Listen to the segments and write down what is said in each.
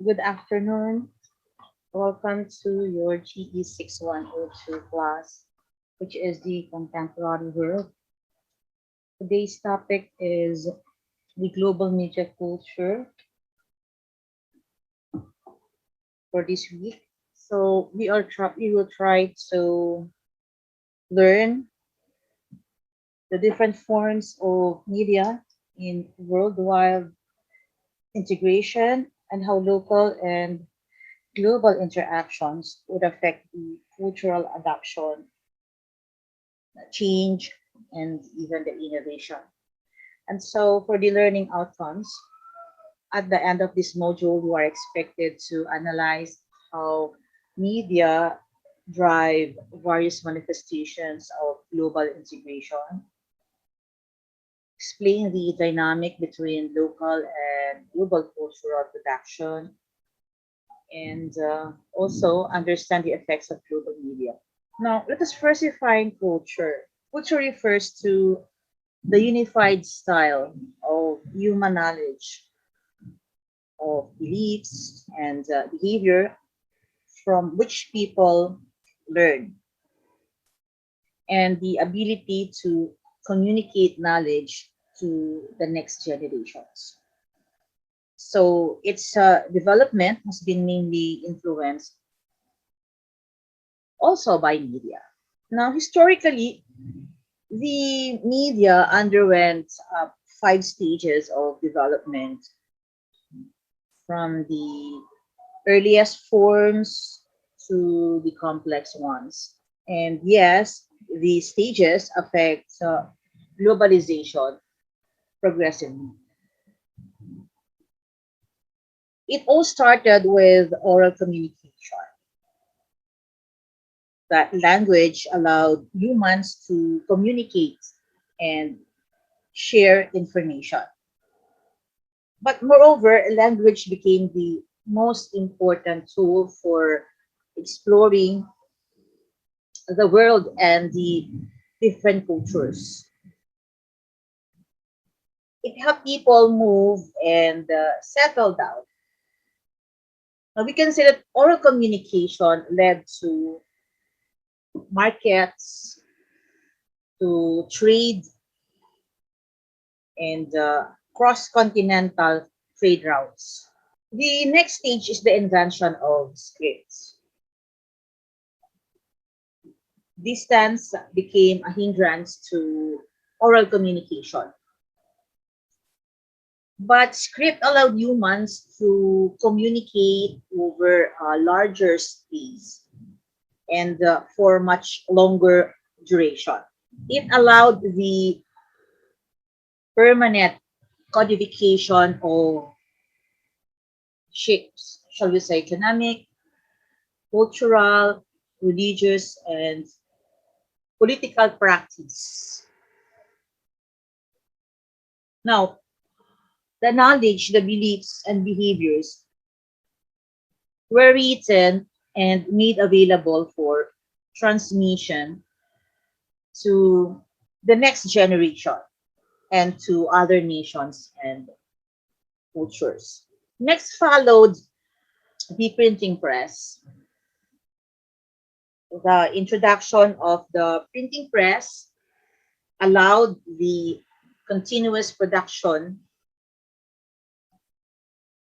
Good afternoon. Welcome to your GE 6102 class, which is the contemporary world. Today's topic is the global media culture for this week. So we will try to learn the different forms of media in worldwide integration and how local and global interactions would affect the cultural adoption, change, and even the innovation. And so for the learning outcomes, at the end of this module, you are expected to analyze how media drive various manifestations of global integration, explain the dynamic between local and global cultural production, and also understand the effects of global media. Now, let us first define culture. Culture refers to the unified style of human knowledge, of beliefs, and behavior from which people learn, and the ability to communicate knowledge to the next generations. So its development has been mainly influenced also by media. Now, historically, the media underwent five stages of development, from the earliest forms to the complex ones. And yes, these stages affect globalization progressively. It all started with oral communication. That language allowed humans to communicate and share information. But moreover, language became the most important tool for exploring the world and the different cultures. It helped people move and settle down. Now we can say that oral communication led to markets, to trade, and cross-continental trade routes. The next stage is the invention of scripts. Distance became a hindrance to oral communication. But script allowed humans to communicate over a larger space and for much longer duration. It allowed the permanent codification of shapes, shall we say, economic, cultural, religious, and political practice. Now, the knowledge, the beliefs, and behaviors were written and made available for transmission to the next generation and to other nations and cultures. Next followed the printing press. The introduction of the printing press allowed the continuous production,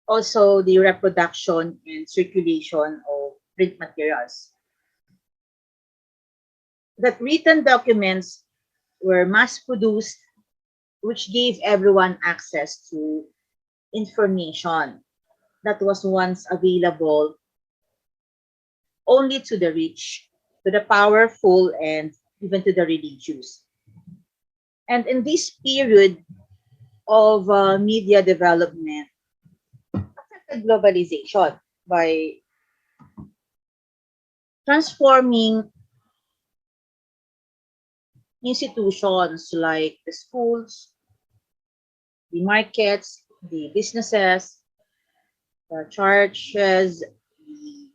also the reproduction and circulation of print materials. That written documents were mass produced, which gave everyone access to information that was once available only to the rich, to the powerful, and even to the religious. And in this period of media development, affected globalization by transforming institutions like the schools, the markets, the businesses, the churches, the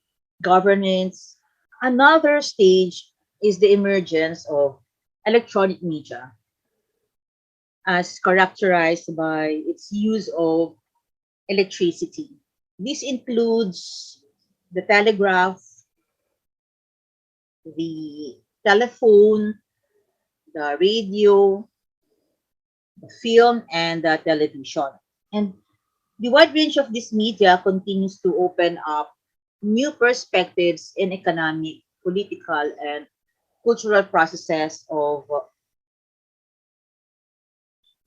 governments. Another stage is the emergence of electronic media, as characterized by its use of electricity. This includes the telegraph, the telephone, the radio, the film, and the television. And the wide range of this media continues to open up new perspectives in economic, political, and cultural processes of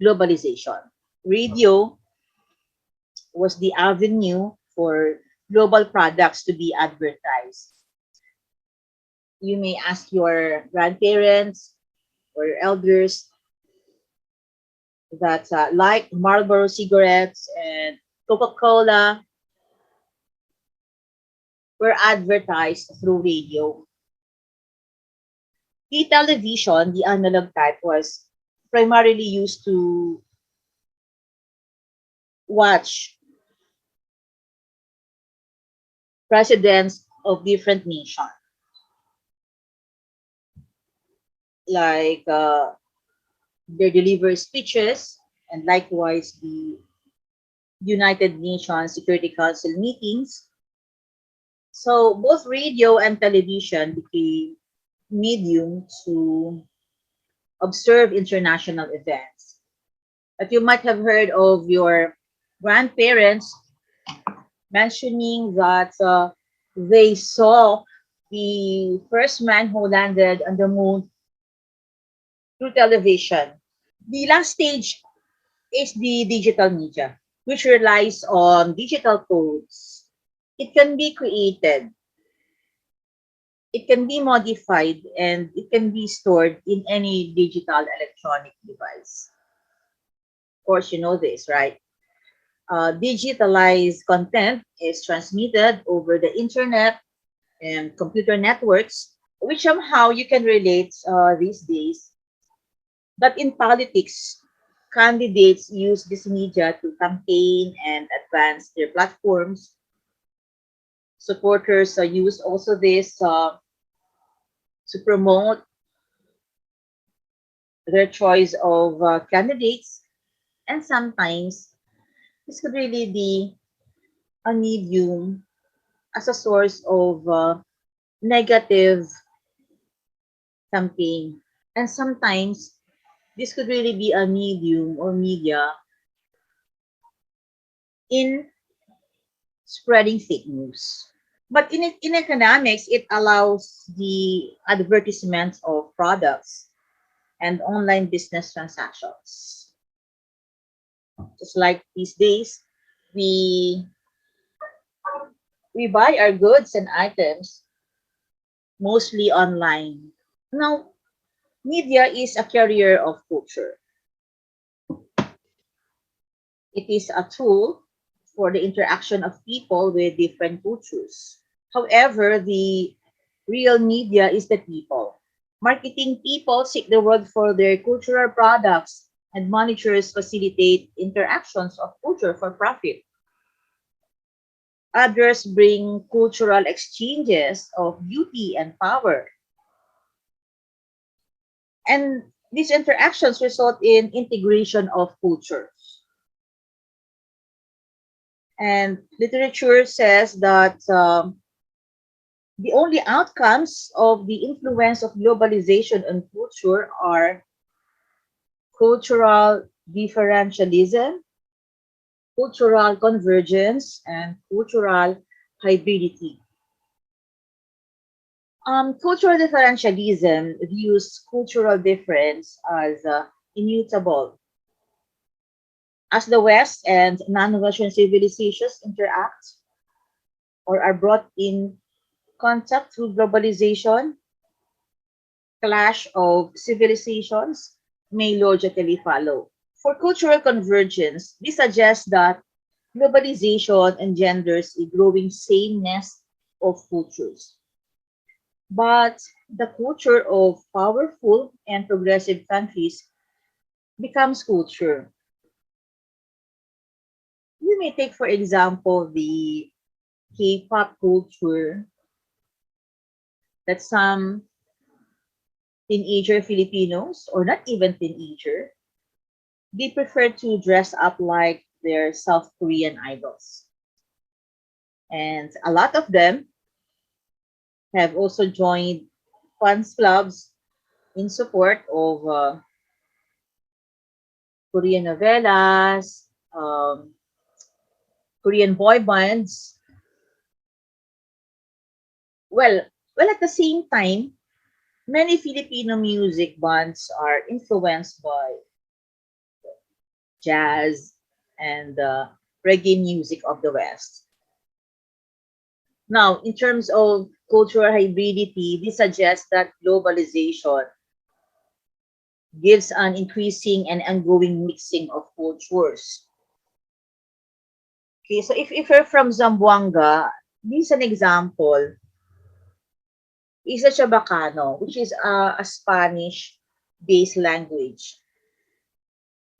globalization. Radio was the avenue for global products to be advertised. You may ask your grandparents or your elders that like Marlboro cigarettes and Coca-Cola were advertised through radio. The television, the analog type, was primarily used to watch presidents of different nations, like they deliver speeches, and likewise the United Nations Security Council meetings. So both radio and television became medium to observe international events. But you might have heard of your grandparents mentioning that they saw the first man who landed on the moon through television. The last stage is the digital media, which relies on digital codes. It can be created, it can be modified, and it can be stored in any digital electronic device. Of course, you know this, right? Digitalized content is transmitted over the internet and computer networks, which somehow you can relate these days. But in politics, candidates use this media to campaign and advance their platforms. Supporters use also this to promote their choice of candidates, and sometimes this could really be a medium as a source of negative campaign. And sometimes this could really be a medium or media in spreading fake news. But in economics, it allows the advertisements of products and online business transactions. Just like these days, we we buy our goods and items mostly online. Now, media is a carrier of culture. It is a tool for the interaction of people with different cultures. However, the real media is the people. Marketing people seek the world for their cultural products, and managers facilitate interactions of culture for profit. Others bring cultural exchanges of beauty and power. And these interactions result in integration of cultures. And literature says that the only outcomes of the influence of globalization on culture are cultural differentialism, cultural convergence, and cultural hybridity. Cultural differentialism views cultural difference as immutable. As the West and non-Western civilizations interact or are brought in contact through globalization, clash of civilizations may logically follow. For cultural convergence, this suggests that globalization engenders a growing sameness of cultures. But the culture of powerful and progressive countries becomes culture. You may take, for example, the K-pop culture that some teenager Filipinos, or not even teenager, they prefer to dress up like their South Korean idols. And a lot of them have also joined fans clubs in support of Korean novelas, Korean boy bands. Well, well, at the same time, many Filipino music bands are influenced by jazz and reggae music of the West. Now, in terms of cultural hybridity, this suggests that globalization gives an increasing and ongoing mixing of cultures. Okay, so if you're from Zamboanga, this is an example. Isa Chabacano, which is a Spanish-based language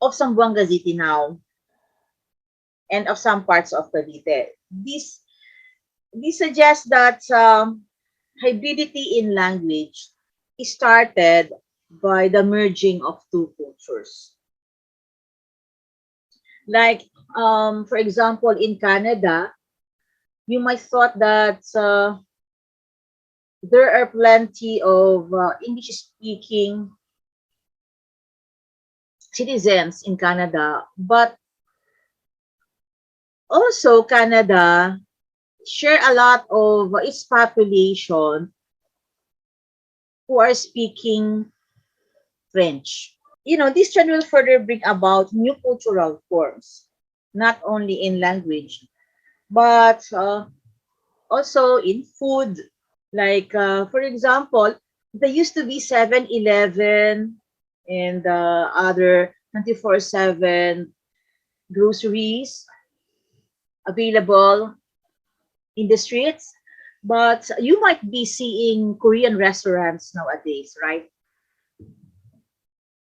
of Zamboanga City now and of some parts of Cavite. This suggests that hybridity in language is started by the merging of two cultures. Like, for example, in Canada, you might thought that there are plenty of English-speaking citizens in Canada, but also Canada share a lot of its population who are speaking French. You know, this trend will further bring about new cultural forms, not only in language, but also in food. Like, for example, there used to be 7-Eleven and other 24/7 groceries available in the streets. But you might be seeing Korean restaurants nowadays, right?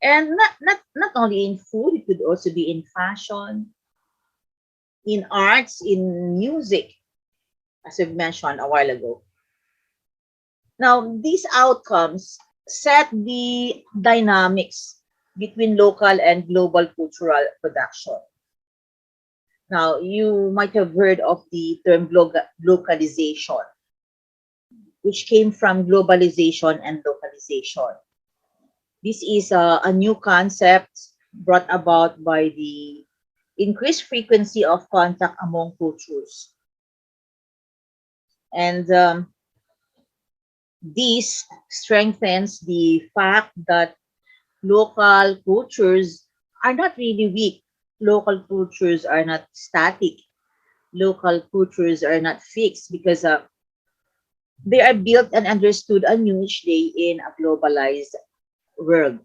And not only in food, it could also be in fashion, in arts, in music, as I've mentioned a while ago. Now, these outcomes set the dynamics between local and global cultural production. Now, you might have heard of the term glocalization, which came from globalization and localization. This is a new concept brought about by the increased frequency of contact among cultures. And this strengthens the fact that local cultures are not really weak. Local cultures are not static. Local cultures are not fixed because they are built and understood anew each day in a globalized world.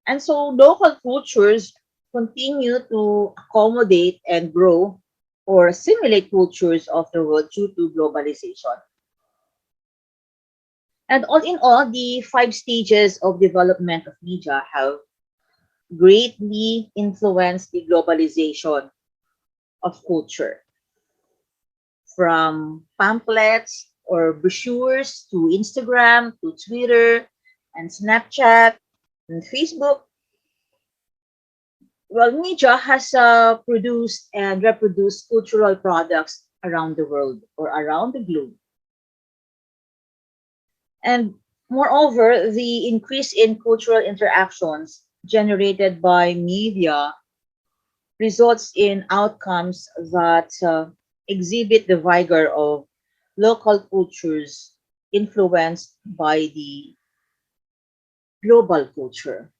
And so local cultures continue to accommodate and grow or assimilate cultures of the world due to globalization. And all in all, the five stages of development of media have greatly influenced the globalization of culture, from pamphlets or brochures to Instagram to Twitter and Snapchat and Facebook. Well, media has produced and reproduced cultural products around the world or around the globe. And moreover, the increase in cultural interactions generated by media results in outcomes that exhibit the vigor of local cultures influenced by the global culture.